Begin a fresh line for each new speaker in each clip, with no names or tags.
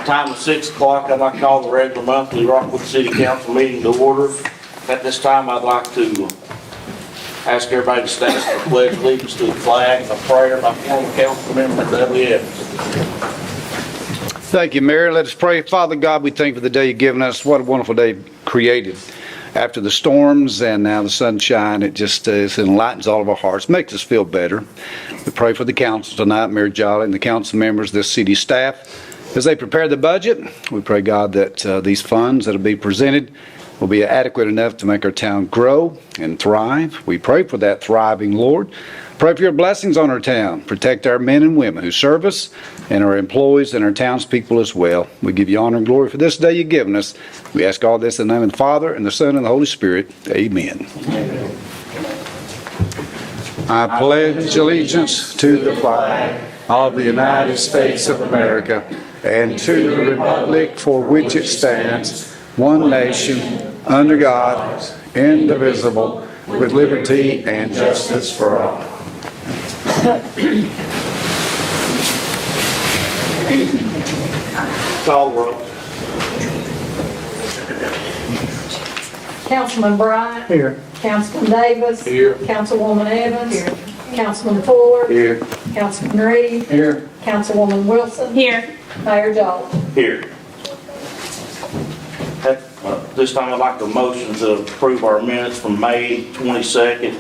Time is 6 o'clock. I'd like to call the regular monthly Rockwood City Council meeting to order. At this time, I'd like to ask everybody to stand for the pledge of allegiance to the flag and a prayer by former council member Dudley Evans.
Thank you, Mayor. Let us pray. Father God, we thank you for the day you've given us. What a wonderful day created. After the storms and now the sunshine, it just it enlightens all of our hearts, makes us feel better. We pray for the council tonight, Mayor Jolly, and the council members, this city staff. As they prepare the budget, we pray, God, that these funds that will be presented will be adequate enough to make our town grow and thrive. We pray for that thriving, Lord. Pray for your blessings on our town. Protect our men and women who serve us and our employees and our townspeople as well. We give you honor and glory for this day you've given us. We ask all this in the name of the Father, and the Son, and the Holy Spirit. Amen. Amen. I pledge allegiance to the flag of the United States of America and to the republic for which it stands, one nation, under God, indivisible, with liberty and justice for all.
Call the roll.
Councilman Bryant.
Here.
Councilman Davis.
Here.
Councilwoman Evans. Here. Councilman Fuller.
Here.
Councilman Reed.
Here.
Councilwoman Wilson.
Here.
Mayor Jolly.
Here. At this time, I'd like a motion to approve our minutes from May 22nd,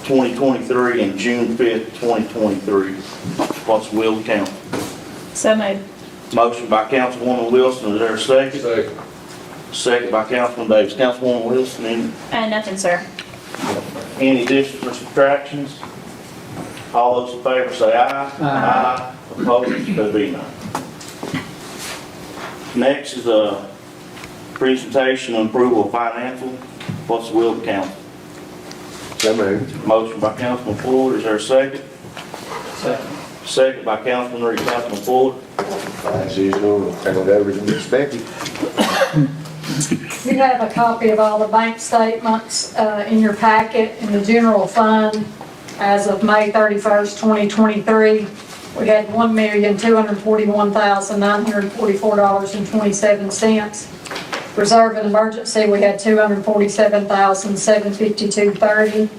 2023 and June 5th, 2023. What's the will of the council?
So moved.
Motion by Councilwoman Wilson, is there a second?
Second.
Second by Councilman Davis. Councilwoman Wilson,
Nothing, sir.
any additions or subtractions? All those in favor say aye. Aye. Opposed, there be none. Next is a presentation and approval of financial. What's the will of the council?
So moved.
Motion by Councilman Fuller, is there a second?
Second.
Second by Councilman Reed. Councilman Fuller?
As usual, we'll turn it over to Ms. Becky.
You have a copy of all the bank statements in your packet. In the general fund, as of May 31st, 2023, we had $1,241,944.27. Reserve and emergency, we had $247,752.30.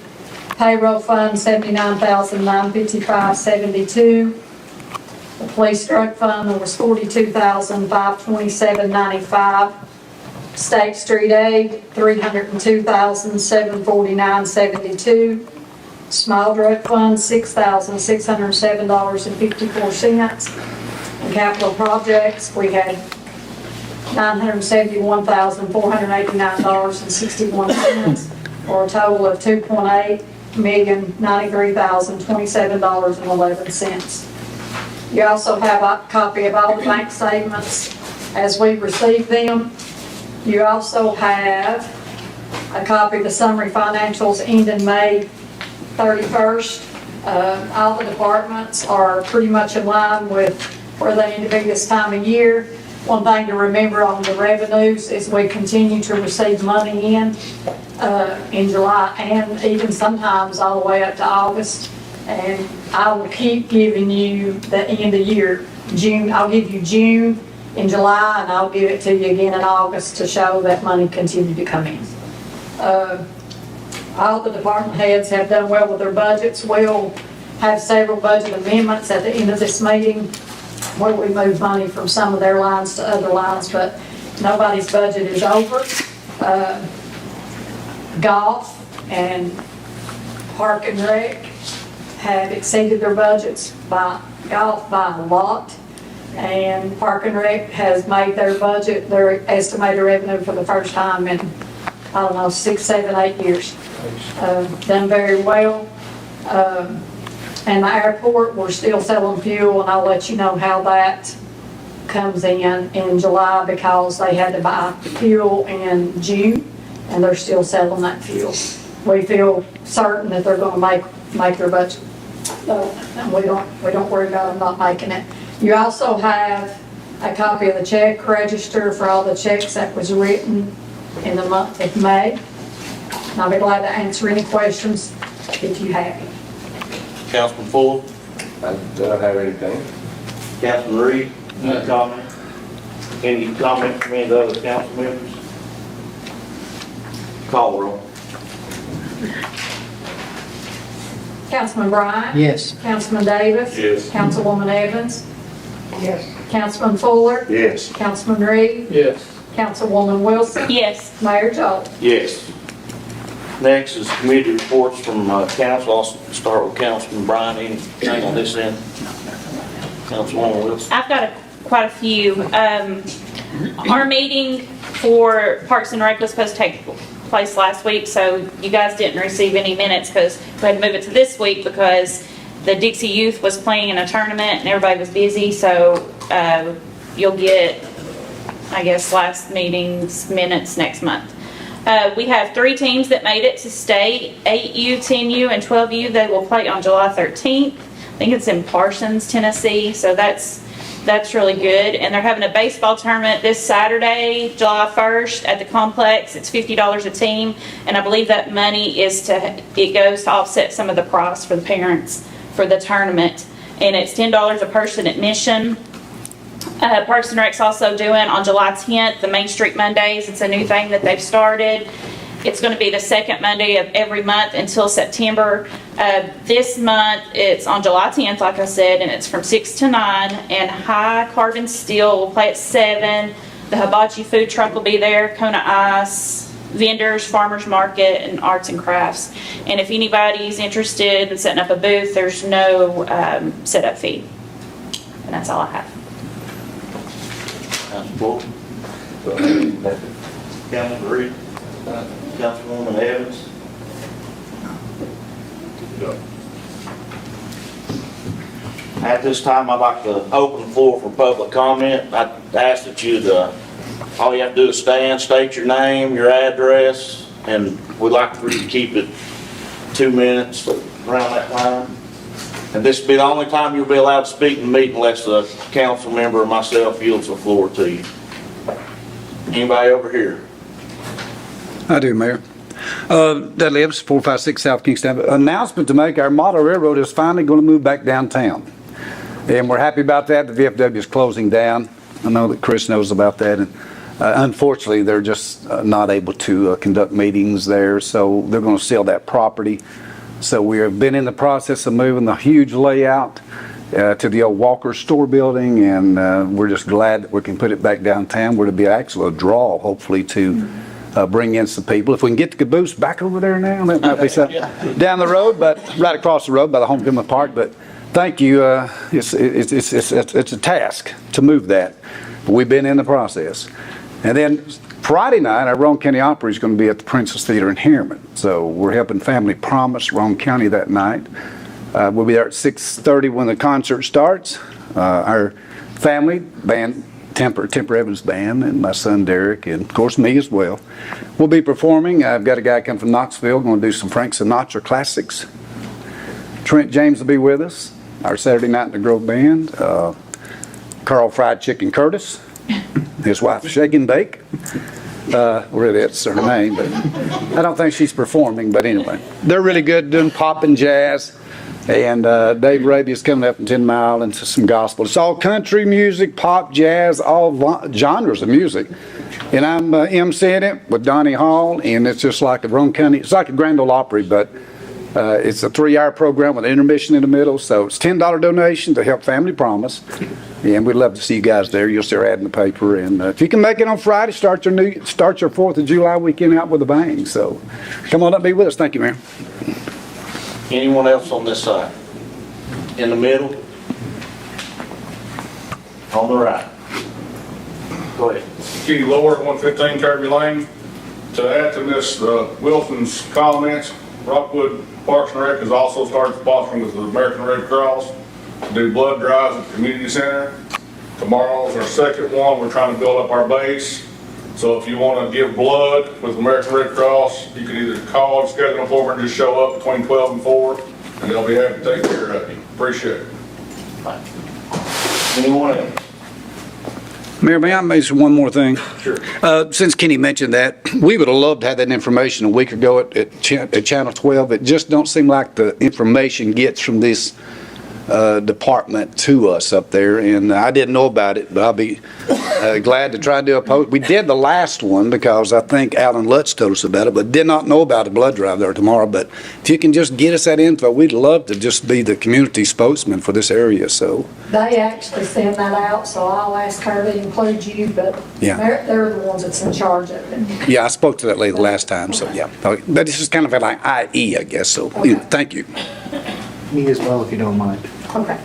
Payroll fund, $79,955.72. The police drug fund, there was $42,527.95. State street aid, $302,749.72. Small drug fund, $6,607.54. And capital projects, we had $971,489.61, for a total of $2,893,027.11. You also have a copy of all the bank statements as we receive them. You also have a copy of the summary financials ending May 31st. All the departments are pretty much in line with where they need to be this time of year. One thing to remember on the revenues is we continue to receive money in July and even sometimes all the way up to August. And I will keep giving you the end of year. June, I'll give you June in July, and I'll give it to you again in August to show that money continued to come in. All the department heads have done well with their budgets. We'll have several budget amendments at the end of this meeting where we move money from some of their lines to other lines, but nobody's budget is over. Golf and Park and Rec have exceeded their budgets by golf by a lot. And Park and Rec has made their budget, their estimated revenue for the first time in, I don't know, 6, 7, 8 years. Done very well. And the airport, we're still selling fuel, and I'll let you know how that comes in July because they had to buy fuel in June, and they're still selling that fuel. We feel certain that they're going to make their budget. And we don't worry about them not making it. You also have a copy of the check register for all the checks that was written in the month of May. And I'll be glad to answer any questions if you have any.
Councilman Fuller?
I don't have anything.
Councilman Reed? No comment. Any comment from any of the other council members? Call the roll.
Councilman Bryant?
Yes.
Councilman Davis?
Yes.
Councilwoman Evans?
Yes.
Councilman Fuller?
Yes.
Councilman Reed?
Yes.
Councilwoman Wilson?
Yes.
Mayor Jolt?
Yes. Next is committee reports from council. I'll start with Councilman Bryan. Anything on this end? Councilwoman Wilson?
I've got quite a few. Our meeting for Parks and Rec was supposed to take place last week, so you guys didn't receive any minutes because we had to move it to this week because the Dixie Youth was playing in a tournament and everybody was busy, so you'll get, I guess, last meeting's minutes next month. We have 3 teams that made it to state, 8U, 10U, and 12U. They will play on July 13th. I think it's in Parsons, Tennessee, so that's really good. And they're having a baseball tournament this Saturday, July 1st at the complex. It's $50 a team, and I believe that money it goes to offset some of the price for the parents for the tournament. And it's $10 a person admission. Parks and Rec's also doing on July 10th, the Main Street Mondays. It's a new thing that they've started. It's going to be the second Monday of every month until September. This month, it's on July 10th, like I said, and it's from 6 to 9. And High Carbon Steel will play at 7. The Hibachi food truck will be there, Kona Ice, vendors, farmers market, and arts and crafts. And if anybody's interested in setting up a booth, there's no setup fee. And that's all I have.
Councilman Fuller? Councilman Reed? Councilwoman Evans? At this time, I'd like to open the floor for public comment. I'd ask that all you have to do is stand, state your name, your address, and we'd like for you to keep it 2 minutes around that time. And this will be the only time you'll be allowed to speak in the meeting unless a council member or myself yields the floor to you. Anybody over here?
I do, Mayor. Dudley Evans, 456 South Kingston. Announcement to make, our model railroad is finally going to move back downtown. And we're happy about that. The VFW is closing down. I know that Chris knows about that. And unfortunately, they're just not able to conduct meetings there. So they're going to sell that property. So we have been in the process of moving the huge layout to the old Walker store building. And we're just glad that we can put it back downtown. We're to be actually a draw, hopefully, to bring in some people. If we can get the caboose back over there now, that might be something. Down the road, but right across the road by the Homecoming Park. But thank you. It's a task to move that. But we've been in the process. And then Friday night, our Roane County Opry is going to be at the Princess Theater in Harriman. So we're helping Family Promise Roane County that night. We'll be there at 6:30 when the concert starts. Our family band, Temper Evans Band, and my son Derek, and of course me as well. We'll be performing. I've got a guy come from Knoxville, going to do some Frank Sinatra classics. Trent James will be with us, our Saturday Night in the Grove Band. Carl Fried Chicken Curtis, his wife Shake and Bake. Really that's her name, but I don't think she's performing, but anyway. They're really good doing pop and jazz. And Dave Arabia's coming up in 10 Mile into some gospel. It's all country music, pop, jazz, all genres of music. And I'm emceeing it with Donnie Hall, and it's just like a Roane County, it's like a Grand Ole Opry, but it's a 3-hour program with an intermission in the middle. So it's $10 donation to help Family Promise. And we'd love to see you guys there. You'll see our ad in the paper. And if you can make it on Friday, start your 4th of July weekend out with a bang. So come on up and be with us. Thank you, Mayor.
Anyone else on this side? In the middle? On the right? Go ahead.
Key Lower, 115 Kirby Lane. To add to Ms. Wilson's comments, Rockwood Parks and Rec has also started sponsoring with the American Red Cross to do blood drives at the community center. Tomorrow's our second one. We're trying to build up our base. So if you want to give blood with American Red Cross, you can either call and schedule an appointment and just show up between 12 and 4, and they'll be happy to take care of you. Appreciate it.
Anyone else?
Mayor, may I mention one more thing?
Sure.
Since Kenny mentioned that, we would have loved to have that information a week ago at Channel 12. It just don't seem like the information gets from this department to us up there, and I didn't know about it, but I'll be glad to try and do a post. We did the last one because I think Alan Lutz told us about it, but did not know about a blood drive there tomorrow. But if you can just get us that info, we'd love to just be the community spokesman for this area, so.
They actually send that out, so I'll ask her to include you, but
Yeah.
they're the ones that's in charge of it.
Yeah, I spoke to that lady the last time, so yeah. Okay. But this is kind of like IE, I guess, so, you know, thank you.
Me as well, if you don't mind.
Okay.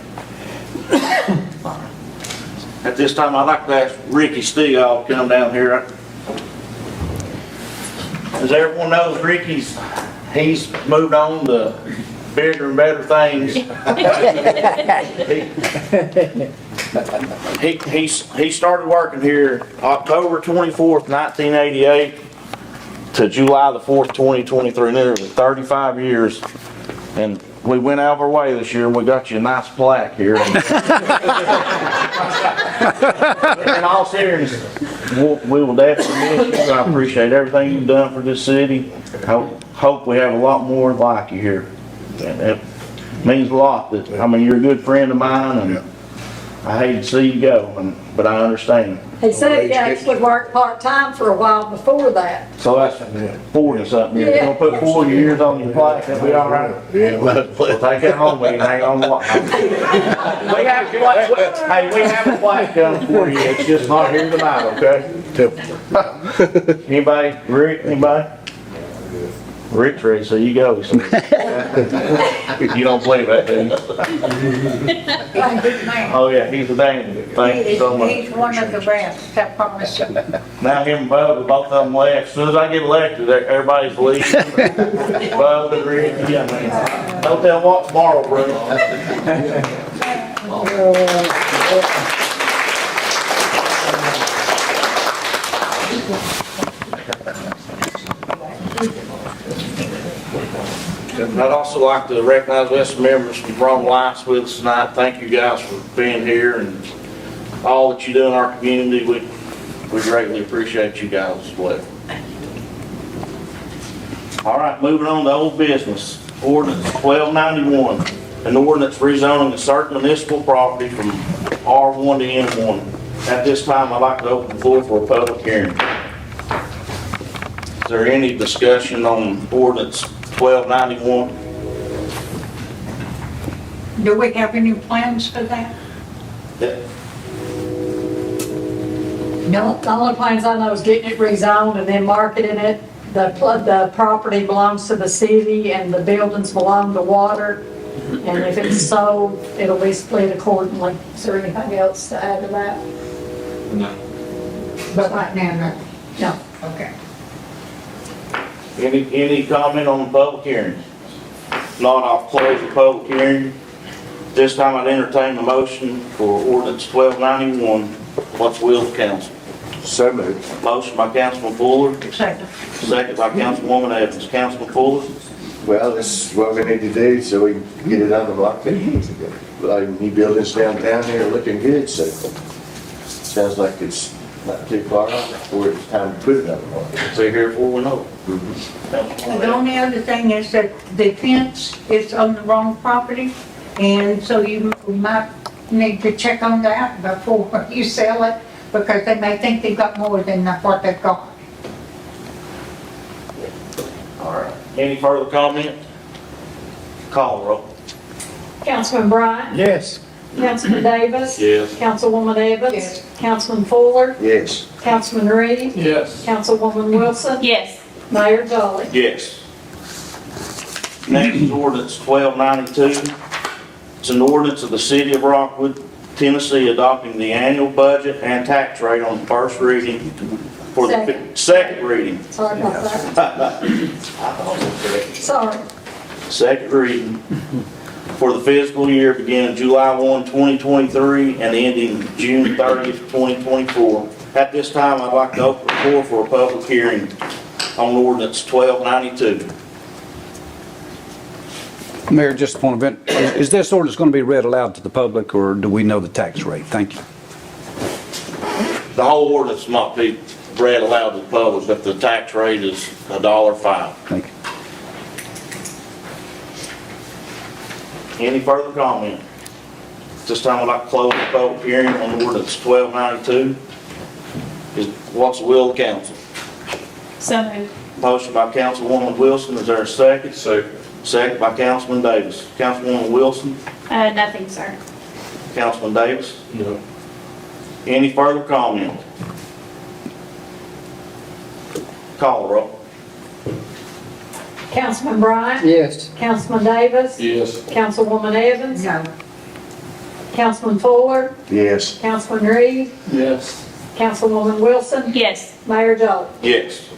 At this time, I'd like to ask Ricky Steele to come down here. As everyone knows, he's moved on to bigger and better things. He started working here October 24th, 1988 to July the 4th, 2023, nearly 35 years. And we went out of our way this year and we got you a nice plaque here. In all seriousness, we will definitely miss you. I appreciate everything you've done for this city. I hope we have a lot more like you here. And it means a lot that, I mean, you're a good friend of mine and I hate to see you go, but I understand.
He said he actually worked part-time for a while before that.
So that's 40 something years. You're gonna put 40 years on your plaque, that'll be all right?
Yeah,
We'll take that home with you, hang on. We have a plaque done for you, it's just not here tonight, okay? Anybody, Rick, anybody? Rick's ready, so you go. So. You don't believe that, do you? Oh yeah, he's a dandy. Thank you so much.
He's one of the best, I promise you.
Now him and Bubba, both of them left. As soon as I get elected, everybody's leaving. Bubba and Rick, yeah, man. Don't tell what tomorrow, bro. And I'd also like to recognize we have some members from Wrong Alliance with us tonight. Thank you guys for being here and all that you do in our community. We greatly appreciate you guys as well. All right, moving on to old business. Ordinance 1291, an ordinance rezoning a certain municipal property from R1 to N1. At this time, I'd like to open the floor for a public hearing. Is there any discussion on ordinance 1291?
Do we have any plans for that?
No, the only plans I know is getting it rezoned and then marketing it. The property belongs to the city and the buildings belong to water. And if it's sold, it'll be split accordingly. Is there anything else to add to that?
But right now,
No.
no. Okay.
Any comment on the public hearing? If not, I'll close the public hearing. This time I'd entertain the motion for ordinance 1291. What's the will of the council?
So moved.
Motion by Councilman Fuller,
Second.
second by Councilwoman Evans. Councilman Fuller?
Well, this is what we need to do so we can get it on the block. Like new buildings downtown here looking good, so sounds like it's not too far off before it's time to put it on the block.
See here before we know it.
The only other thing is that the fence is on the wrong property, and so you might need to check on that before you sell it, because they may think they've got more than what they've got.
All right. Any further comment? Call the roll.
Councilman Bryant?
Yes.
Councilman Davis?
Yes.
Councilwoman Evans?
Yes.
Councilman Fuller?
Yes.
Councilman Reed?
Yes.
Councilwoman Wilson?
Yes.
Mayor Jolly?
Yes. Next is ordinance 1292. It's an ordinance of the city of Rockwood, Tennessee, adopting the annual budget and tax rate on first reading for the second reading.
Sorry about that. Sorry.
Second reading for the fiscal year beginning July 1, 2023 and ending June 30th, 2024. At this time, I'd like to open the floor for a public hearing on ordinance 1292.
Mayor, just a point of event, is this ordinance going to be read aloud to the public, or do we know the tax rate? Thank you.
The whole ordinance not be read aloud to the public, but the tax rate is $1.05.
Thank you.
Any further comment? This time I'd like to close the public hearing on ordinance 1292. What's the will of the council?
So moved.
Motion by Councilwoman Wilson, is there a second?
Second.
Second by Councilman Davis. Councilwoman Wilson,
Nothing, sir.
Councilman Davis,
No.
any further comment? Call the roll.
Councilman Bryant?
Yes.
Councilman Davis?
Yes.
Councilwoman Evans?
No.
Councilman Fuller?
Yes.
Councilman Reed?
Yes.
Councilwoman Wilson?
Yes.
Mayor Joe?
Yes.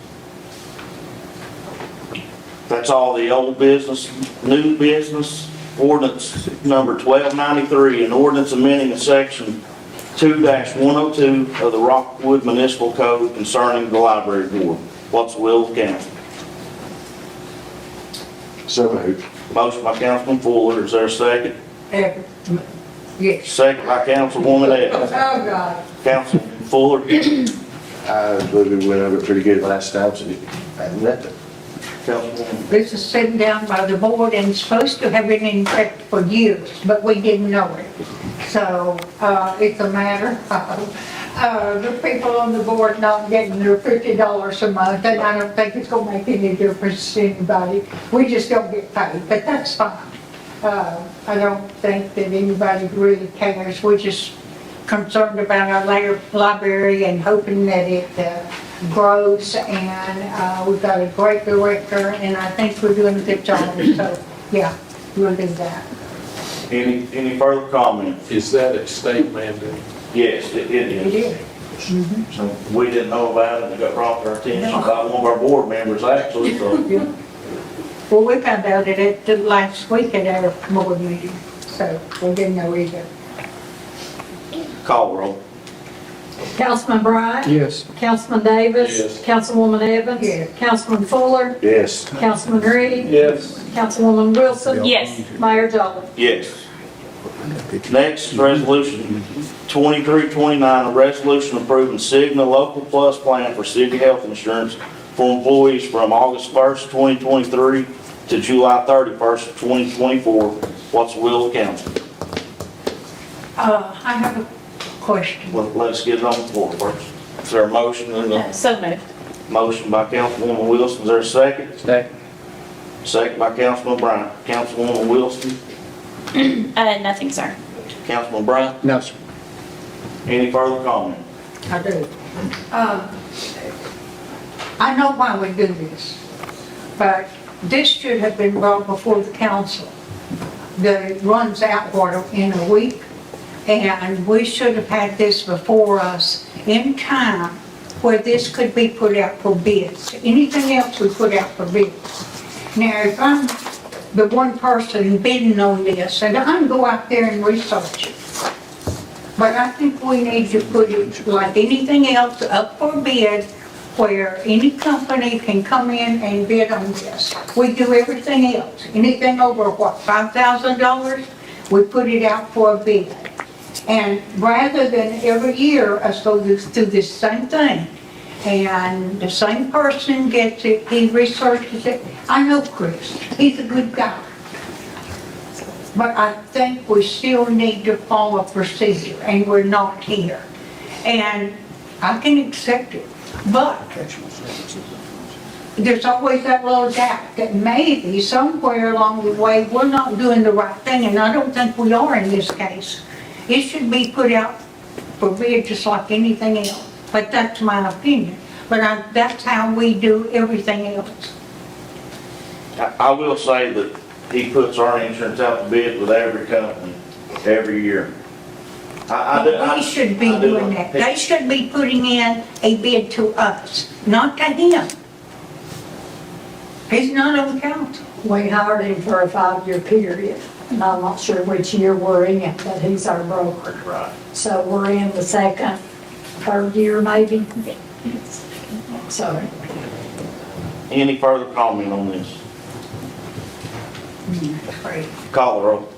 That's all the old business. New business, ordinance number 1293, an ordinance amending a section 2-102 of the Rockwood Municipal Code concerning the library board. What's the will of the council?
So moved.
Motion by Councilman Fuller, is there a second?
Yes.
Second by Councilwoman Evans.
Oh, God.
Councilman Fuller,
I believe we went over it pretty good last time, so nothing.
Councilwoman,
This is sitting down by the board and supposed to have been in effect for years, but we didn't know it. So, it's a matter of, the people on the board not getting their $50 a month, and I don't think it's gonna make any difference to anybody. We just don't get paid, but that's fine. I don't think that anybody really cares. We're just concerned about our library and hoping that it grows, and we've got a great director, and I think we're doing a good job, so, yeah, we'll do that.
any further comment?
Is that a state mandate?
Yes, it
It
is.
is.
So we didn't know about it, and it got brought to our attention by one of our board members actually, so.
Yeah. Well, we found out it last week at our board meeting, so we didn't know either.
Call roll.
Councilman Bryant?
Yes.
Councilman Davis?
Yes.
Councilwoman Evans?
Yes.
Councilman Fuller?
Yes.
Councilman Reed?
Yes.
Councilwoman Wilson?
Yes.
Mayor Joe?
Yes. Next, resolution 2329, a resolution approving Cigna Local Plus Plan for city health insurance for employees from August 1st, 2023 to July 31st, 2024. What's the will of the council?
I have a question.
Let's get it on the floor first. Is there a motion and a
So moved.
motion by Councilwoman Wilson? Is there a second?
Second.
Second by Councilman Bryant. Councilwoman Wilson?
Nothing, sir.
Councilman Bryant?
No, sir.
Any further comment?
I do. I know why we do this, but this should have been brought before the council. That runs out in a week, and we should have had this before us in time where this could be put out for bids. Anything else we put out for bids. Now, if I'm the one person bidding on this, and I can go out there and research it, but I think we need to put it, like anything else, up for bid, where any company can come in and bid on this. We do everything else. Anything over, what, $5,000, we put it out for a bid. And rather than every year us go through this same thing, and the same person gets it, he researches it. I know Chris, he's a good guy. But I think we still need to follow a procedure, and we're not here. And I can accept it, but there's always that little doubt that maybe somewhere along the way, we're not doing the right thing, and I don't think we are in this case. It should be put out for bid just like anything else, but that's my opinion. But that's how we do everything else.
I will say that he puts our insurance out to bid with every company, every year.
They should be doing that. They should be putting in a bid to us, not to him. He's not on council.
We hired him for a 5-year period, and I'm not sure which year we're in, but he's our broker.
Right.
So we're in the second, third year maybe. So,
Any further comment on this? Call the roll.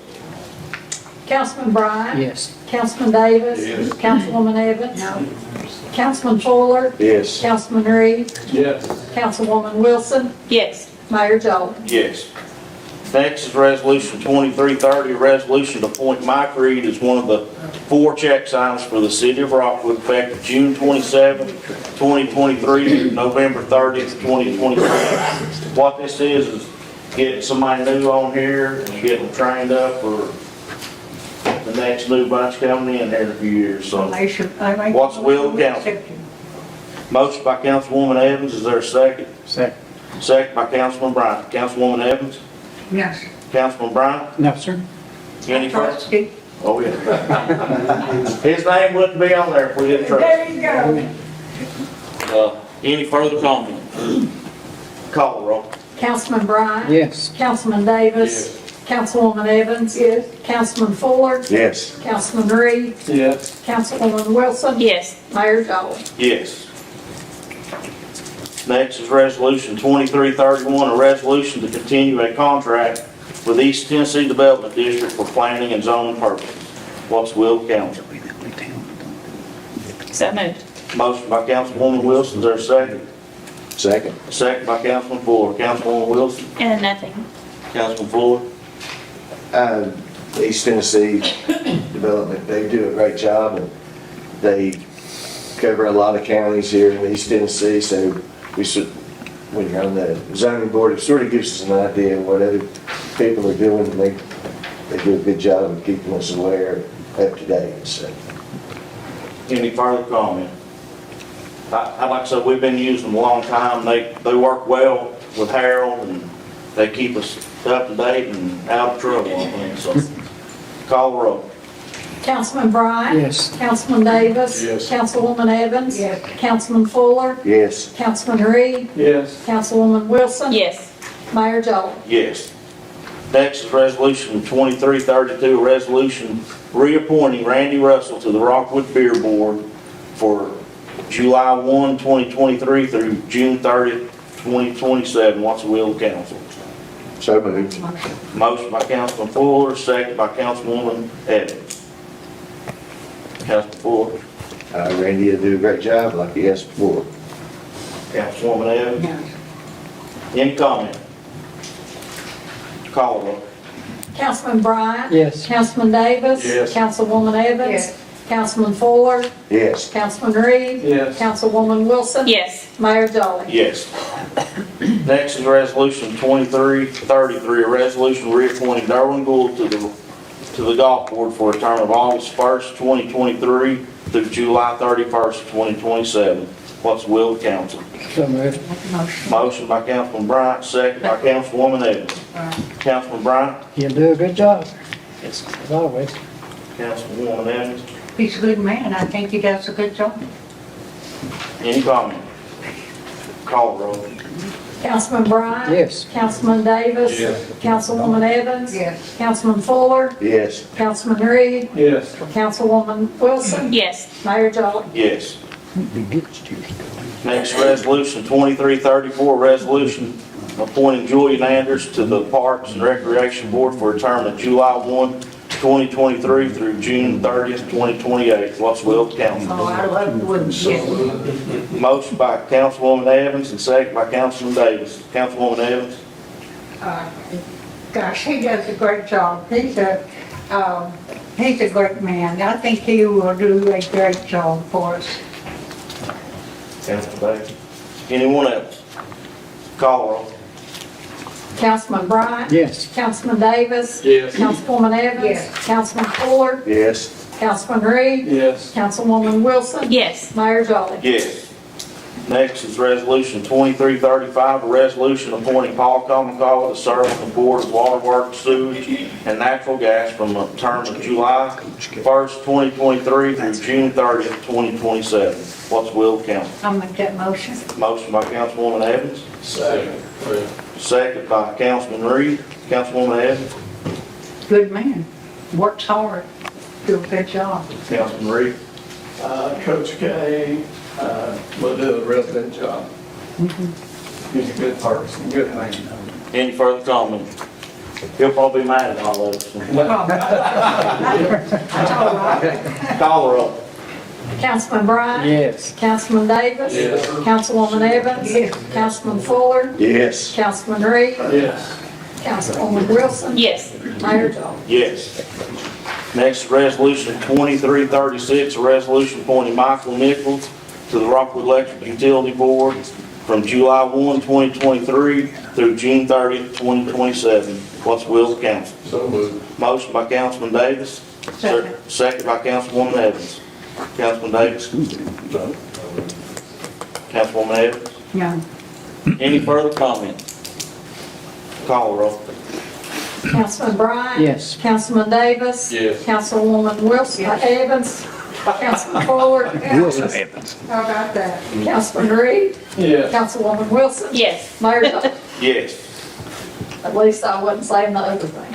Councilman Bryant?
Yes.
Councilman Davis?
Yes.
Councilwoman Evans?
No.
Councilman Fuller?
Yes.
Councilman Reed?
Yes.
Councilwoman Wilson?
Yes.
Mayor Joe?
Yes. Next is Resolution 2330, a resolution to appoint Mike Reed as one of the 4 check signers for the city of Rockwood effective June 27, 2023 through November 30th, 2023. What this is getting somebody new on here, and getting them trained up for the next new bunch coming in every few years, so.
They should, I make.
What's the will of the council? Motion by Councilwoman Evans, is there a second?
Second.
Second by Councilman Bryant. Councilwoman Evans?
Yes.
Councilman Bryant?
No, sir.
Any further?
Trustee.
Oh, yeah. His name wouldn't be on there if we didn't trust him.
There you go.
Any further comment? Call the roll.
Councilman Bryant?
Yes.
Councilman Davis? Councilwoman Evans? Yes. Councilman Fuller?
Yes.
Councilman Reed?
Yes.
Councilwoman Wilson?
Yes.
Mayor Dawes?
Yes. Next is Resolution 2331, a resolution to continue a contract with East Tennessee Development District for planning and zoning purposes. What's the will of council?
So moved.
Motion by Councilwoman Wilson, is there a second?
Second.
Second by Councilman Fuller. Councilwoman Wilson?
And nothing.
Councilman Fuller?
East Tennessee Development, they do a great job, and they cover a lot of counties here in East Tennessee, so we should, when you're on the zoning board, it sort of gives us an idea of what other people are doing, and they do a good job of keeping us aware, up to date, so.
Any further comment? Like I said, we've been using them a long time. They work well with Harold, and they keep us up to date and out of trouble, I think, so. Call the roll.
Councilman Bryant?
Yes.
Councilman Davis?
Yes.
Councilwoman Evans?
Yes.
Councilman Fuller?
Yes.
Councilman Reed?
Yes.
Councilwoman Wilson?
Yes.
Mayor Dawes?
Yes. Next is Resolution 2332, a resolution reappointing Randy Russell to the Rockwood Beer Board for July 1, 2023 through June 30, 2027. What's the will of council?
So moved.
Motion by Councilman Fuller, second by Councilwoman Evans. Councilman Fuller,
Randy will do a great job like he has before.
Councilwoman Evans.
Yes.
Any comment? Call the roll.
Councilman Bryant?
Yes.
Councilman Davis?
Yes.
Councilwoman Evans?
Yes.
Councilman Fuller?
Yes.
Councilman Reed?
Yes.
Councilwoman Wilson?
Yes.
Mayor Dawes?
Yes. Next is Resolution 2333, a resolution reappointing Darwin Gould to the golf board for a term of August 1st, 2023 through July 31st, 2027. What's the will of council?
So moved.
Motion.
Motion by Councilman Bryant, second by Councilwoman Evans. Councilman Bryant,
He'll do a good job. Yes, as always.
Councilwoman Evans,
He's a good man. I think he does a good job.
any comment? Call the roll.
Councilman Bryant?
Yes.
Councilman Davis?
Yes.
Councilwoman Evans?
Yes.
Councilman Fuller?
Yes.
Councilman Reed?
Yes.
Councilwoman Wilson?
Yes.
Mayor Dawes?
Yes. Next resolution, 2334, resolution appointing Julian Anders to the Parks and Recreation Board for a term of July 1, 2023 through June 30th, 2028. What's the will of council?
Oh, I love the wood.
Motion by Councilwoman Evans and second by Councilman Davis. Councilwoman Evans?
Gosh, he does a great job. He's a great man. I think he will do a great job for us.
Councilman Davis. Anyone else? Call the roll.
Councilman Bryant?
Yes.
Councilman Davis?
Yes.
Councilwoman Evans?
Yes.
Councilman Fuller?
Yes.
Councilman Reed?
Yes.
Councilwoman Wilson?
Yes.
Mayor Dawes?
Yes. Next is Resolution 2335, a resolution appointing Paul Kamakawa to serve on the Board of Water Works, Sewage, and Natural Gas from a term of July 1st, 2023 through June 30th, 2027. What's the will of council?
I'll make that motion.
Motion by Councilwoman Evans,
Second.
second by Councilman Reed. Councilwoman Evans,
Good man. Works hard. Do a good job.
Councilman Reed.
Coach K will do a real good job. He's a good person, good man.
Any further comment? He'll probably be mad at all of us.
That's all right.
Call the roll.
Councilman Bryant?
Yes.
Councilman Davis?
Yes.
Councilwoman Evans?
Yes.
Councilman Fuller?
Yes.
Councilman Reed?
Yes.
Councilwoman Wilson.
Yes.
Mayor Jones.
Yes. Next, is Resolution 2336, a resolution appointing Michael Nichols to the Rockwood Electric Utility Board from July 1, 2023 through June 30, 2027. What's the will of the council?
So moved.
Motion by Councilman Davis.
Second.
Second by Councilwoman Evans. Councilman Davis. Councilwoman Evans.
Yeah.
Any further comment? Call the roll.
Councilman Bryant.
Yes.
Councilman Davis.
Yes.
Councilwoman Wilson, Evans. Councilman Fuller.
Wilson Evans.
How about that?
Councilman Reed.
Yes.
Councilwoman Wilson.
Yes.
Mayor Jones.
Yes.
At least I wasn't saying the other thing.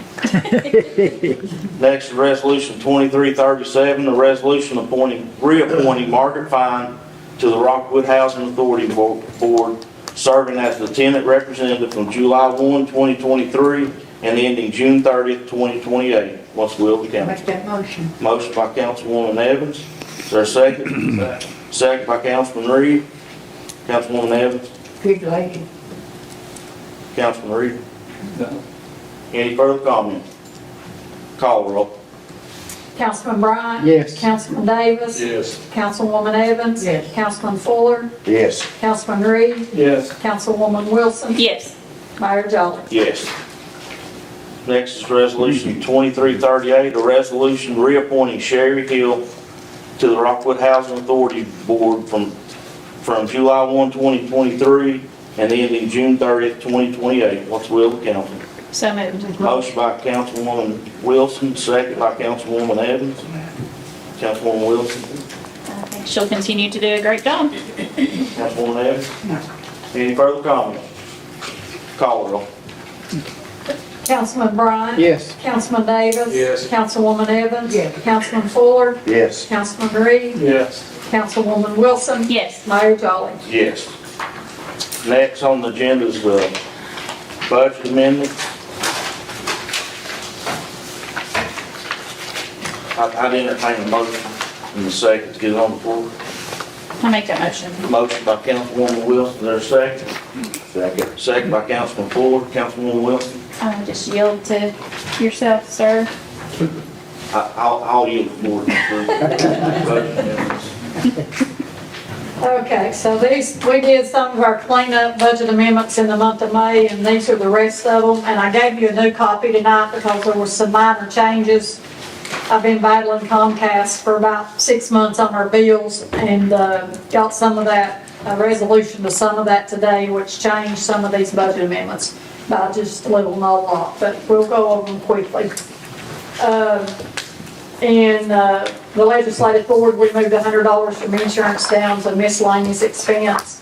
Next is Resolution 2337, a resolution reappointing Margaret Fine to the Rockwood Housing Authority Board, serving as the tenant representative from July 1, 2023 and ending June 30th, 2028. What's the will of the council?
Make that motion.
Motion by Councilwoman Evans. Is there a second? Second by Councilman Reed. Councilwoman Evans.
Good lady.
Councilman Reed. Any further comment? Call the roll.
Councilman Bryant.
Yes.
Councilman Davis.
Yes.
Councilwoman Evans.
Yes.
Councilman Fuller.
Yes.
Councilman Reed.
Yes.
Councilwoman Wilson.
Yes.
Mayor Jones.
Yes. Next is Resolution 2338, a resolution reappointing Sherry Hill to the Rockwood Housing Authority Board from July 1, 2023 and ending June 30th, 2028. What's the will of the council?
So moved.
Motion by Councilwoman Wilson, second by Councilwoman Evans. Councilwoman Wilson.
I think she'll continue to do a great job.
Councilwoman Evans. Any further comment? Call the roll.
Councilman Bryant.
Yes.
Councilman Davis.
Yes.
Councilwoman Evans.
Yes.
Councilman Fuller.
Yes.
Councilman Reed.
Yes.
Councilwoman Wilson.
Yes.
Mayor Jones.
Yes. Next on the agenda is the budget amendment. I'd entertain a motion in a second to get it on the floor.
I'll make that motion.
Motion by Councilwoman Wilson, is there a second?
Second.
Second by Councilman Fuller. Councilwoman Wilson.
Just yield to yourself, sir.
I'll yield the floor to the budget amendments.
Okay, so we did some of our cleanup budget amendments in the month of May, and these are the rest of them. And I gave you a new copy tonight because there were some minor changes. I've been battling Comcast for about 6 months on our bills, and got some of that, a resolution to some of that today, which changed some of these budget amendments by just a little, not a lot, but we'll go over them quickly. In the legislative board, we moved $100 from insurance down to miscellaneous expense,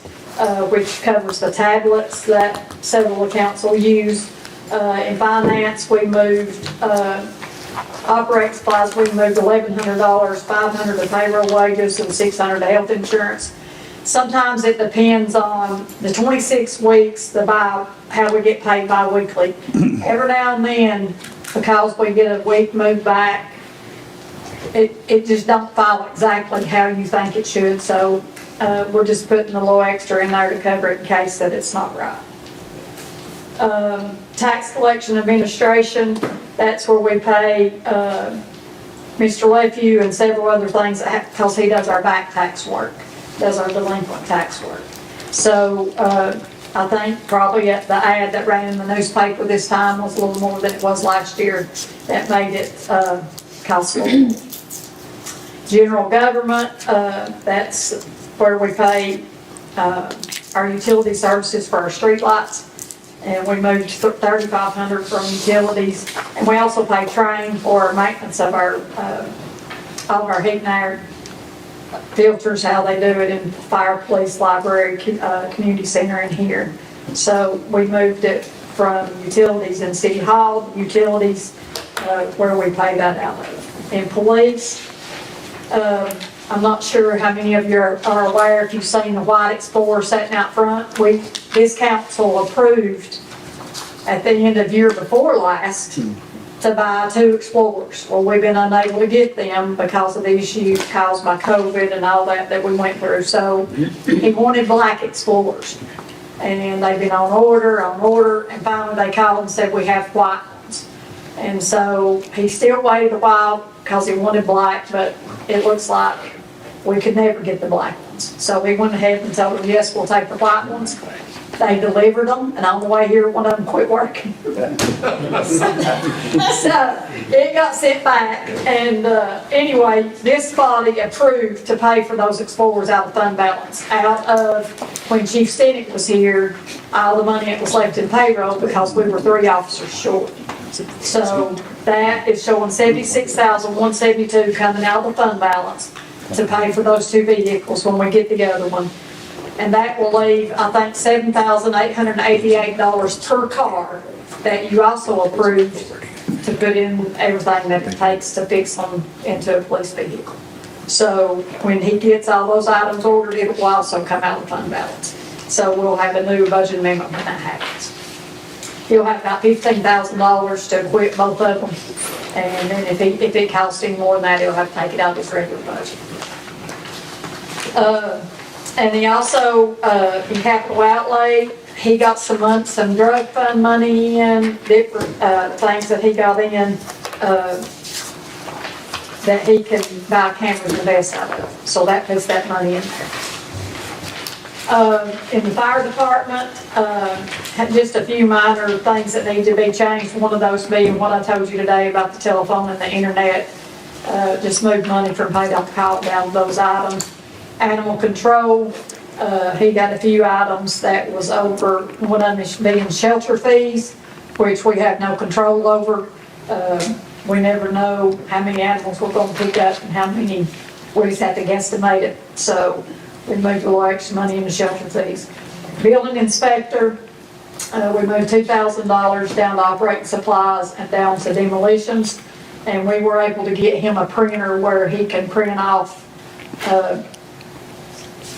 which covers the tablets that several accounts will use. In finance, we moved, operating supplies, we moved $1,100, $500 to payroll wages, and $600 to health insurance. Sometimes it depends on the 26 weeks, how we get paid bi-weekly. Every now and then, because we get a week moved back, it just don't follow exactly how you think it should, so we're just putting a little extra in there to cover it in case that it's not right. Tax collection administration, that's where we pay Mr. Lefew and several other things, because he does our back tax work, does our delinquent tax work. So I think probably the ad that ran in the newspaper this time was a little more than it was last year. That made it cost a little more. General government, that's where we pay our utility services for our street lights. And we moved $3,500 from utilities. And we also pay train for maintenance of all of our heat and air filters, how they do it in fire, police, library, community center in here. So we moved it from utilities in City Hall, utilities, where we pay that out of. In police, I'm not sure how many of you are aware, if you've seen the white Explorer sitting out front. This council approved at the end of year before last to buy 2 Explorers. Well, we've been unable to get them because of the issues caused by COVID and all that we went through. So he wanted black Explorers. And they've been on order, and finally they called and said, we have white ones. And so he still waited a while because he wanted black, but it looks like we could never get the black ones. So we went ahead and told them, yes, we'll take the white ones. They delivered them, and on the way here, one of them quit working. So it got sent back, and anyway, this body approved to pay for those Explorers out of fund balance. Out of, when Chief Stenick was here, all the money that was left in payroll because we were 3 officers short. So that is showing $76,172 coming out of the fund balance to pay for those 2 vehicles when we get the other one. And that will leave, I think, $7,888 per car that you also approved to put in everything that it takes to fix them into a police vehicle. So when he gets all those items ordered, it will also come out of fund balance. So we'll have a new budget amendment when that happens. He'll have about $15,000 to equip both of them. And then if it costs him more than that, he'll have to take it out of his regular budget. And he also, in capital outlay, he got some drug fund money in, different things that he got in, that he can buy cameras and vests out of. So that puts that money in there. In the fire department, just a few minor things that need to be changed. One of those being what I told you today about the telephone and the internet. Just moved money from paid on call down to those items. Animal control, he got a few items that was over, one of them being shelter fees, which we have no control over. We never know how many animals we're gonna pick up and how many, we just have to guesstimate it. So we moved a little extra money into shelter fees. Building inspector, we moved $2,000 down to operating supplies and down to demolitions. And we were able to get him a printer where he can print off,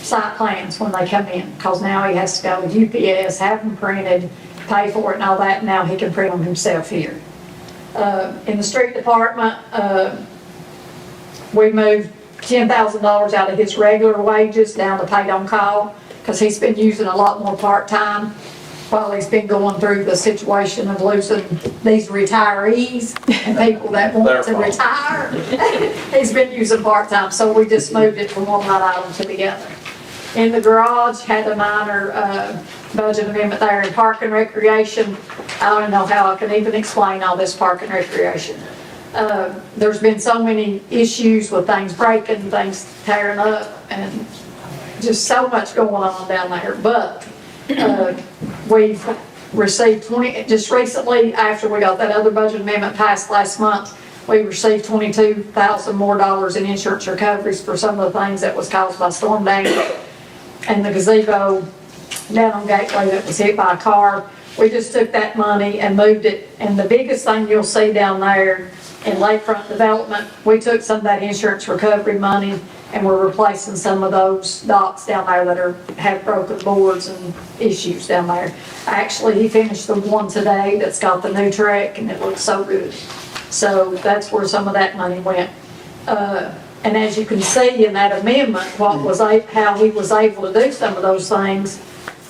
site plans when they come in, because now he has to go to UPS, have them printed, pay for it and all that. Now he can print them himself here. In the street department, we moved $10,000 out of his regular wages down to paid on call, because he's been using a lot more part-time while he's been going through the situation of losing these retirees and people that want to retire. He's been using part-time, so we just moved it from one line item to the other. In the garage, had a minor budget amendment there in park and recreation. I don't know how I can even explain all this park and recreation. There's been so many issues with things breaking, things tearing up, and just so much going on down there. But we've received just recently, after we got that other budget amendment passed last month, we received $22,000 more in insurance recoveries for some of the things that was caused by storm damage. And the gazebo down on Gateway that was hit by a car. We just took that money and moved it. And the biggest thing you'll see down there in Lakefront Development, we took some of that insurance recovery money and we're replacing some of those docks down there that have broken boards and issues down there. Actually, he finished the one today that's got the new track and it looks so good. So that's where some of that money went. And as you can see in that amendment, how he was able to do some of those things,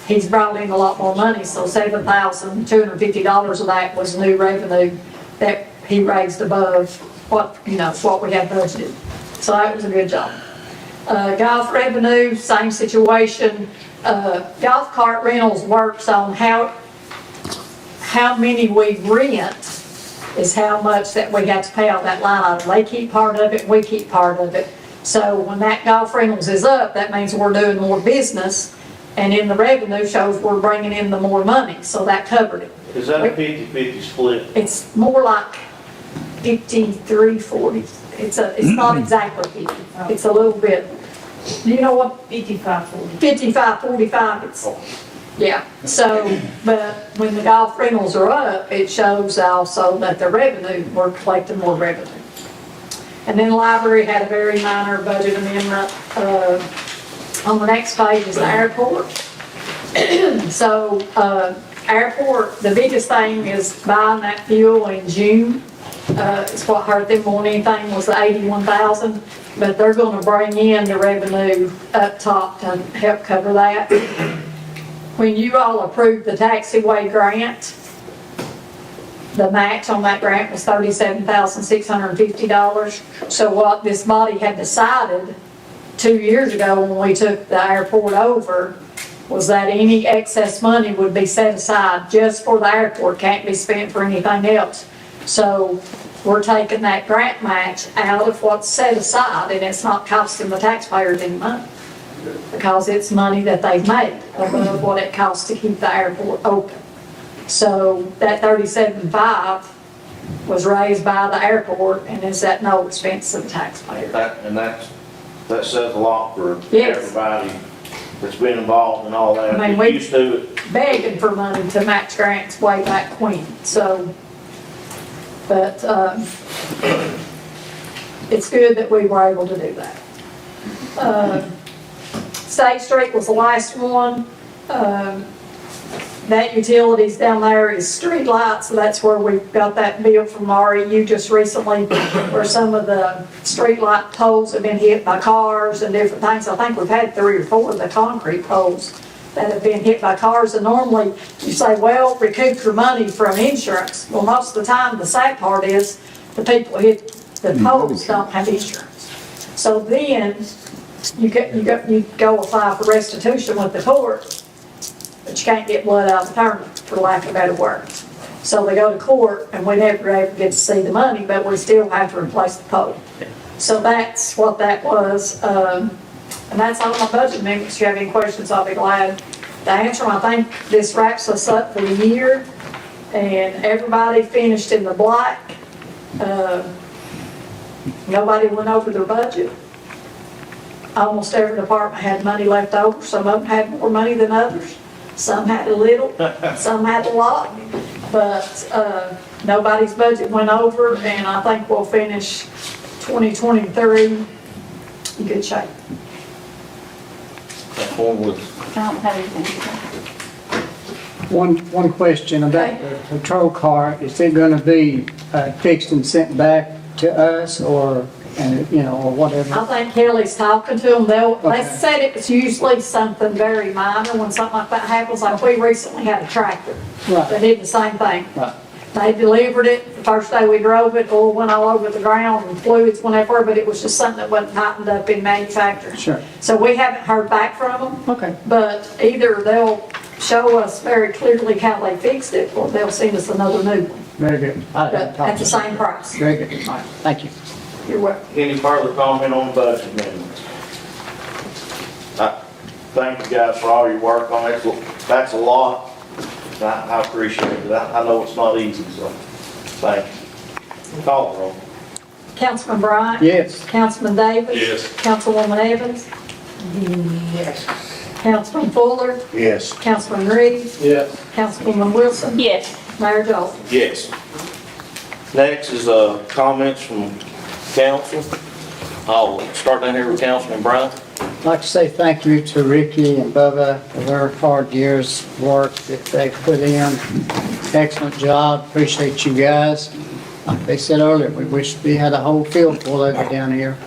he's brought in a lot more money. So $7,250 of that was new revenue that he raised above what we had budgeted. So that was a good job. Golf revenue, same situation. Golf cart rentals works on how many we rent is how much that we have to pay on that line item. They keep part of it, we keep part of it. So when that golf rentals is up, that means we're doing more business, and in the revenue shows we're bringing in the more money, so that covered it.
Is that a 50-50 split?
It's more like 53-40. It's not exactly 50. It's a little bit, you know what? 55-40. 55-45, yeah, so, but when the golf rentals are up, it shows also that the revenue, we're collecting more revenue. And then the library had a very minor budget amendment. On the next page is the airport. So, airport, the biggest thing is buying that fuel in June. It's what hurt them more than anything was the 81,000, but they're gonna bring in the revenue up top to help cover that. when you all approved the taxiway grant, the match on that grant was $37,650. So what this body had decided 2 years ago when we took the airport over was that any excess money would be set aside just for the airport, can't be spent for anything else. So we're taking that grant match out of what's set aside, and it's not costing the taxpayers any money, because it's money that they've made above what it costs to keep the airport open. So that 37.5 was raised by the airport and is at no expense to the taxpayer.
That says a lot for
Yes.
everybody that's been involved in all that.
I mean,
Get
we-
used to it.
Begging for money to match grants way back when, so, but, it's good that we were able to do that. State Street was the last one. That utilities down there is street lights, so that's where we got that bill from REU just recently, where some of the street light poles have been hit by cars and different things. I think we've had 3 or 4 of the concrete poles that have been hit by cars, and normally you say, well, recoup your money from insurance. Well, most of the time, the sad part is the people who hit the poles don't have insurance. So then, you go apply for restitution with the court, but you can't get blood out of the turnip, for lack of better words. So they go to court, and we never ever get to see the money, but we still have to replace the pole. So that's what that was, and that's all my budget amendments. If you have any questions, I'll be glad to answer them. I think this wraps us up for the year, and everybody finished in the black. Nobody went over their budget. Almost every department had money left over. Some of them had more money than others. Some had a little, some had a lot. But nobody's budget went over, and I think we'll finish 2023 in good shape.
That form was
I don't have anything.
One question about the patrol car, is it gonna be fixed and sent back to us, or, or whatever?
I think Kelly's talking to them. They
Okay.
said it was usually something very minor when something like that happens. Like we recently had a tractor that
Right,
did the same thing.
right.
They delivered it, the first day we drove it, oil went all over the ground and fluids went everywhere, but it was just something that wasn't tightened up in manufacturing.
Sure.
So we haven't heard back from them,
Okay,
but either they'll show us very clearly how they fixed it, or they'll send us another new one,
very good.
but at the same price.
Very good, all right, thank you.
You're welcome.
Any further comment on the budget amendments? Thank you guys for all your work on it. That's a lot. I appreciate it. I know it's not easy, so thank you. Call the roll.
Councilman Bryant?
Yes.
Councilman Davis?
Yes.
Councilwoman Evans?
Yes.
Councilman Fuller?
Yes.
Councilman Reeves?
Yes.
Councilwoman Wilson?
Yes.
Mayor Joel?
Yes. Next is comments from council. I'll start down here with Councilman Bryant.
I'd like to say thank you to Ricky and Bubba for their hard years' work that they put in. Excellent job, appreciate you guys. Like they said earlier, we wish we had a whole field full of it down here.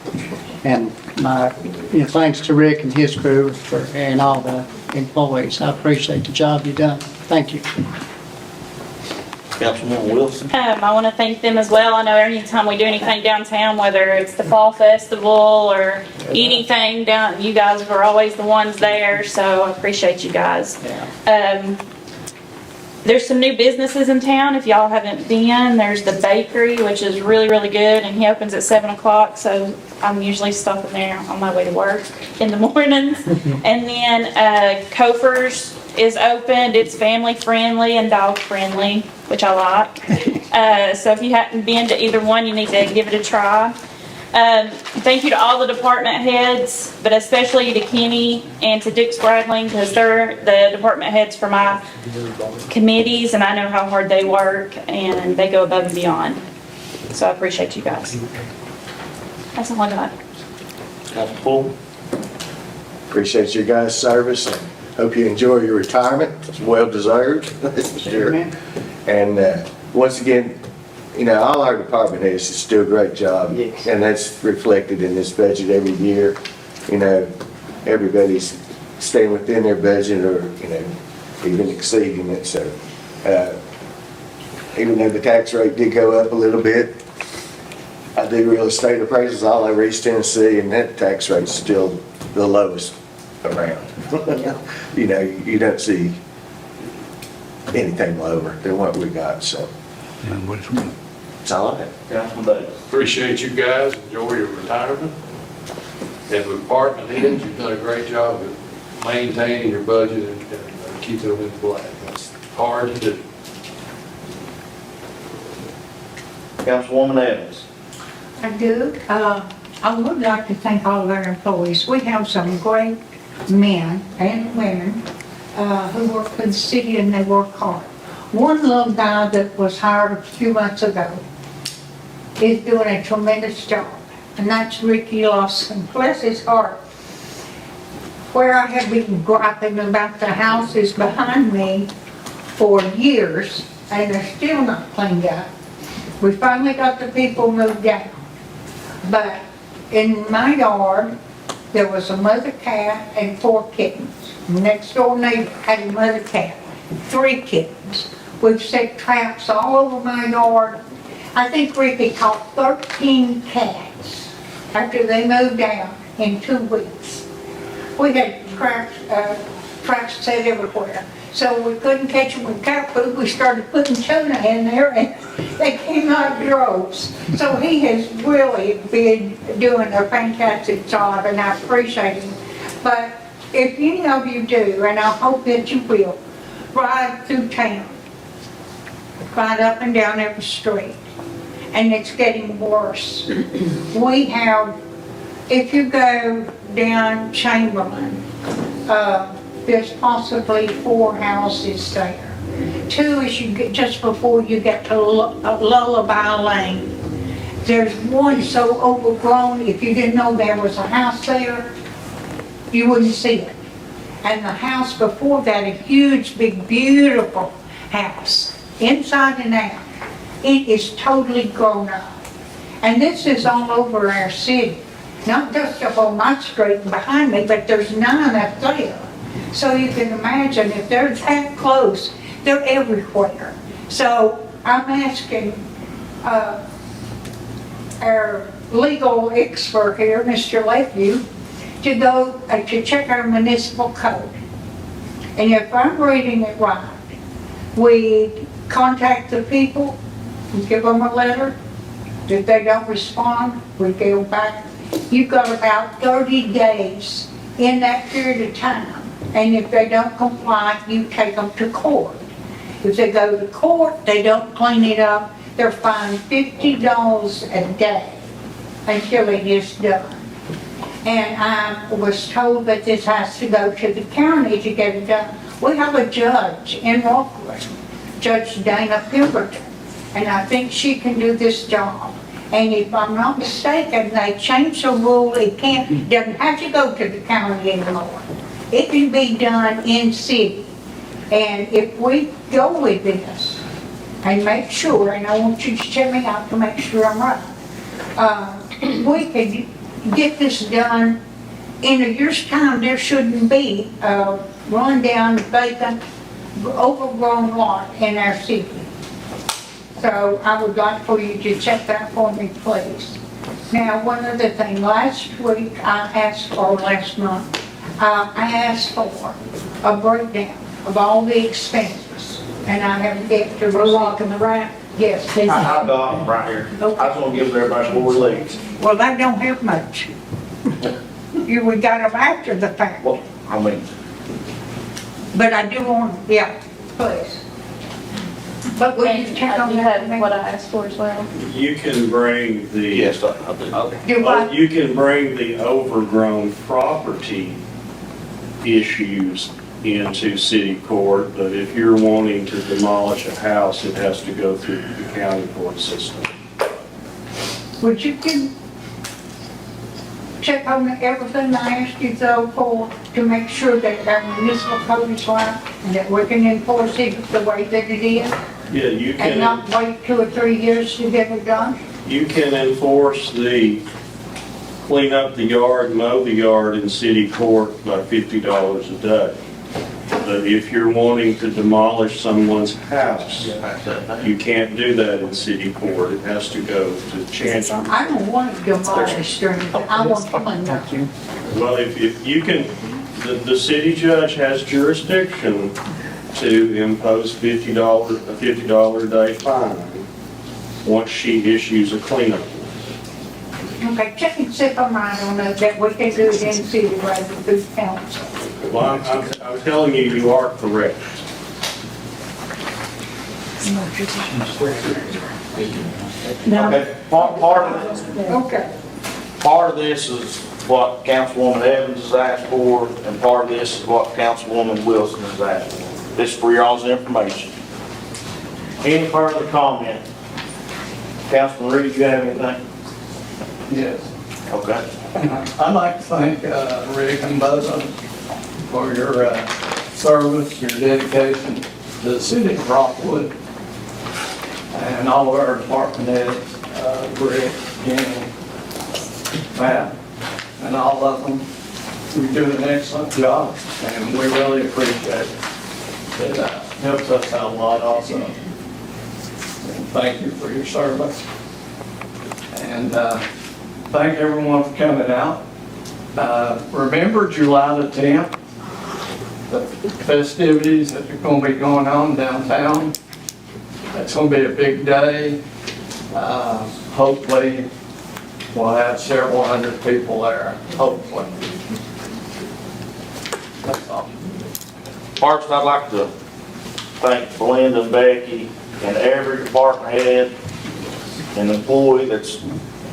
And my, thanks to Rick and his crew and all the employees. I appreciate the job you've done. Thank you.
Councilman Wilson.
I want to thank them as well. I know anytime we do anything downtown, whether it's the fall festival or anything down, you guys are always the ones there, so I appreciate you guys. There's some new businesses in town, if y'all haven't been. There's the bakery, which is really, really good, and he opens at 7 o'clock, so I'm usually stopping there on my way to work in the mornings. And then Kofer's is opened. It's family friendly and dog friendly, which I like. So if you haven't been to either one, you need to give it a try. Thank you to all the department heads, but especially to Kenny and to Dick Spradling, because they're the department heads for my committees, and I know how hard they work, and they go above and beyond. So I appreciate you guys. That's all I got.
Councilman Full.
Appreciate your guys' service, and hope you enjoy your retirement. It's well deserved, that's for sure.
Amen.
And once again, all our department heads just do a great job.
Yes.
And that's reflected in this budget every year. Everybody's staying within their budget, or, even exceeding it, so, even though the tax rate did go up a little bit, I do real estate appraisals all over East Tennessee, and that tax rate's still the lowest around. You know, you don't see anything lower than what we got, so. That's all I have.
Councilman Davis.
Appreciate you guys, enjoy your retirement. And with department heads, you've done a great job of maintaining your budget and keeping them in the black. That's hard to do.
Councilwoman Evans.
I do. I would like to thank all of our employees. We have some great men and women who work for the city and they work hard. One little guy that was hired a few months ago is doing a tremendous job, and that's Ricky Lawson. Bless his heart. Where I have been griping about the houses behind me for years, and they're still not cleaned up. We finally got the people moved out. But in my yard, there was a mother cat and 4 kittens. Next door neighbor had a mother cat, 3 kittens. We've set traps all over my yard. I think Ricky caught 13 cats after they moved out in 2 weeks. We had traps set everywhere. So we couldn't catch them with cat food. We started putting tuna in there and they came out droves. So he has really been doing a fantastic job and I appreciate him. But if any of you do, and I hope that you will, ride through town, ride up and down every street, and it's getting worse. We have, if you go down Chamberlain, there's possibly 4 houses there. 2 is you get just before you get to Lullaby Lane. There's one so overgrown, if you didn't know there was a house there, you wouldn't see it. And the house before that, a huge, big, beautiful house, inside and out. It is totally grown up. And this is all over our city. Not just up on my street and behind me, but there's 9 up there. So you can imagine if they're that close, they're everywhere. So I'm asking our legal expert here, Mr. Lakeview, to go to check our municipal code. And if I'm reading it right, we contact the people, we give them a letter. If they don't respond, we go back. You've got about 30 days in that period of time. And if they don't comply, you take them to court. If they go to court, they don't clean it up, they're fined $50 a day until it is done. And I was told that this has to go to the county to get it done. We have a judge in Rockwood, Judge Dana Pemberton, and I think she can do this job. And if I'm not mistaken, they changed the rule, doesn't have to go to the county anymore. It can be done in city. And if we go with this and make sure, and I want you to check me out to make sure I'm right, we could get this done in a year's time. There shouldn't be a run-down, vacant, overgrown lot in our city. So I would like for you to check that for me, please. Now, one other thing. Last week I asked for, last month, I asked for a breakdown of all the expenses, and I haven't get to.
We're walking the ramp.
Yes.
I got them right here. I just want to give everybody 4 legs.
Well, they don't have much. We got them after the fact.
Well, I mean,
But I do want, yeah, please. But will you check on
You
that?
have what I asked for as well.
You can bring the,
yes, I do.
Do what?
you can bring the overgrown property issues into city court, but if you're wanting to demolish a house, it has to go through the county court system.
Would you check on everything I asked you though for, to make sure that our municipal code is right and that we can enforce it the way that it is?
Yeah, you
And
can,
not wait 2 or 3 years to get it done?
you can enforce the clean up the yard, mow the yard in city court by $50 a day. But if you're wanting to demolish someone's house, you can't do that in city court. It has to go to chancery.
I don't want it demolished or anything, I want to clean up.
Well, if you can, the city judge has jurisdiction to impose a $50 a day fine once she issues a cleanup.
Okay, check and see if I'm right on that we can do it in city rather than through council.
Well, I'm telling you, you are correct.
Okay,
Okay.
part of this is what Councilwoman Evans has asked for, and part of this is what Councilwoman Wilson has asked for. This is for y'all's information. Any further comment? Councilman Reed, you have anything?
Yes.
Okay.
I'd like to thank Rick and Buzza for your service, your dedication to the city of Rockwood, and all of our department heads, Rick, Jenny, Matt, and all of them. You do an excellent job, and we really appreciate it. It helps us out a lot also. And thank you for your service. And thank everyone for coming out. Remember July the 10th, the festivities that are going to be going on downtown. It's going to be a big day. Hopefully, we'll have several hundred people there, hopefully. That's all.
First, I'd like to thank Belinda and Becky and every department head and employee that's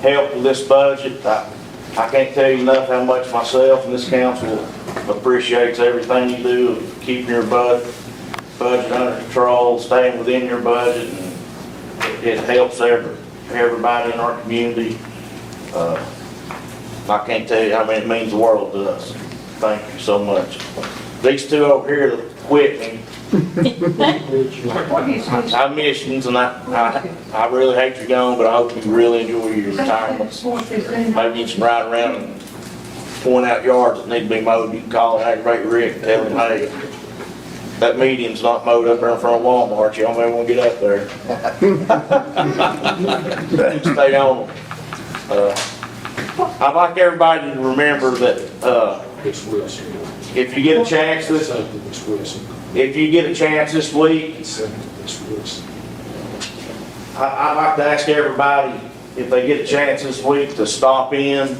helped with this budget. I can't tell you enough how much myself and this council appreciates everything you do of keeping your budget under control, staying within your budget, and it helps everybody in our community. I can't tell you how many it means the world to us. Thank you so much. These two over here that quit me,
What is this?
I miss you, and I really hate you're gone, but I hope you really enjoy your retirement.
What is in-
Maybe you can ride around and point out yards that need to be mowed. You can call and aggravate Rick, and tell him, hey, that median's not mowed up there in front of Walmart. Y'all may want to get up there. Stay on. I'd like everybody to remember that,
Miss Wilson.
if you get a chance this,
Something, Miss Wilson.
if you get a chance this week,
Something, Miss Wilson.
I'd like to ask everybody, if they get a chance this week, to stop in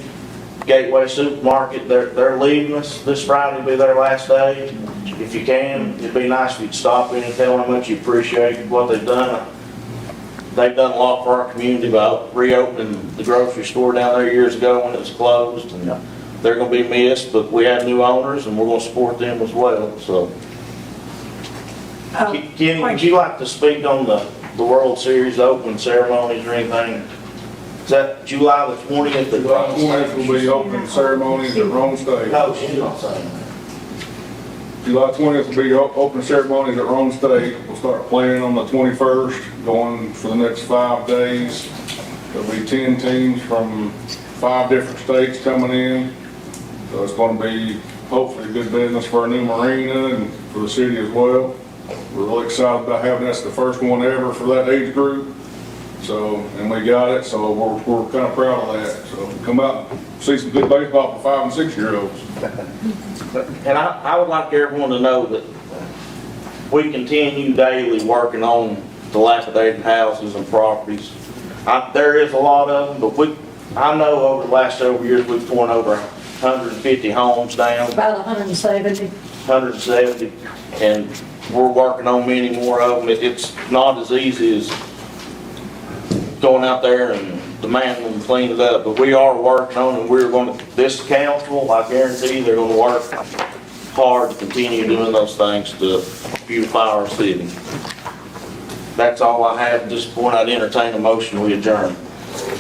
Gateway Supermarket. They're leaving us this Friday, will be their last day. If you can, it'd be nice if you'd stop in and tell them how much you appreciate what they've done. They've done a lot for our community by reopening the grocery store down there years ago when it was closed, and they're gonna be missed, but we have new owners and we're gonna support them as well, so. Kenny, would you like to speak on the World Series opening ceremonies or anything? Is that July the 20th?
July 20th will be opening ceremonies at Rome State.
No, she's not saying that.
July 20th will be opening ceremonies at Rome State. We'll start planning on the 21st, going for the next 5 days. There'll be 10 teams from 5 different states coming in. So it's going to be hopefully good business for our new marina and for the city as well. We're really excited about having that's the first one ever for that age group. So, and we got it, so we're kind of proud of that. So come out and see some good baseball for 5 and 6 year olds.
And I would like everyone to know that we continue daily working on dilapidated houses and properties. There is a lot of them, but I know over the last several years, we've torn over 150 homes down.
About 170.
170, and we're working on many more of them. It's not as easy as going out there and demanding them to clean it up, but we are working on it. This council, I guarantee, they're gonna work hard to continue doing those things to beautify our city. That's all I have at this point. I'd entertain a motion, we adjourn.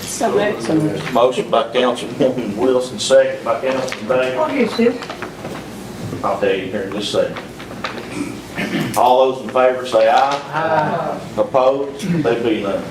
So moved.
Motion by Councilwoman Wilson, second by Councilman Davis.
What is this?
I'll tell you here in just a second. All those in favor say aye. Aye. Opposed? They be none.